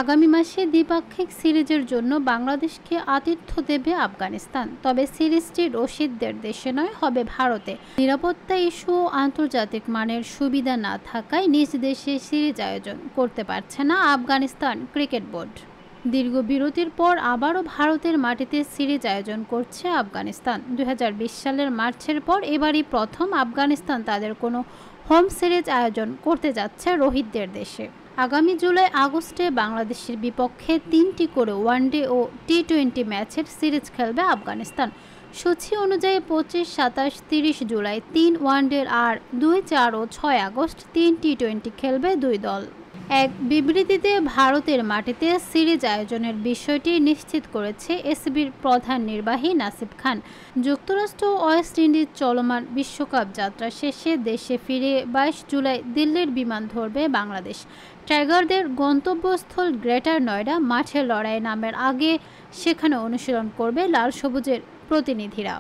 আগামী মাসে দ্বিপাক্ষিক সিরিজের জন্য বাংলাদেশকে আতিথ্য দেবে আফগানিস্তান। তবে সিরিজটি রশিদদের দেশে নয়, হবে ভারতে। নিরাপত্তা ইস্যু ও আন্তর্জাতিক মানের সুবিধা না থাকায় নিজ দেশে সিরিজ আয়োজন করতে পারছে না আফগানিস্তান ক্রিকেট বোর্ড। দীর্ঘ বিরতির পর আবারও ভারতের মাটিতে সিরিজ আয়োজন করছে আফগানিস্তান। 2020 সালের মার্চের পর এবারই প্রথম আফগানিস্তান তাদের কোনো হোম সিরিজ আয়োজন করতে যাচ্ছে রোহিতদের দেশে। আগামী জুলাই আগস্টে বাংলাদেশের বিপক্ষে 3টি করে ওয়ানডে ও টি-20 ম্যাচের সিরিজ খেলবে আফগানিস্তান। সূচি অনুযায়ী 25, 27, 30 জুলাই 3 ওয়ানডের আর 2, 4 ও 6 আগস্ট 3 টি-20 খেলবে দুই দল। এক বিবৃতিতে ভারতের মাটিতে সিরিজ আয়োজনের বিষয়টি নিশ্চিত করেছে এসবির প্রধান নির্বাহী নাসিব খান। যুক্তরাষ্ট্র ও ওয়েস্ট ইন্ডিজ চলমান বিশ্বকাপ যাত্রা শেষে দেশে ফিরে 22 জুলাই দিল্লির বিমান ধরবে বাংলাদেশ। টাইগারদের গন্তব্যস্থল গ্রেটার নয়ডা। মাঠে লড়াই নামের আগে সেখানে অনুশীলন করবে লাল সবুজের প্রতিনিধিরা।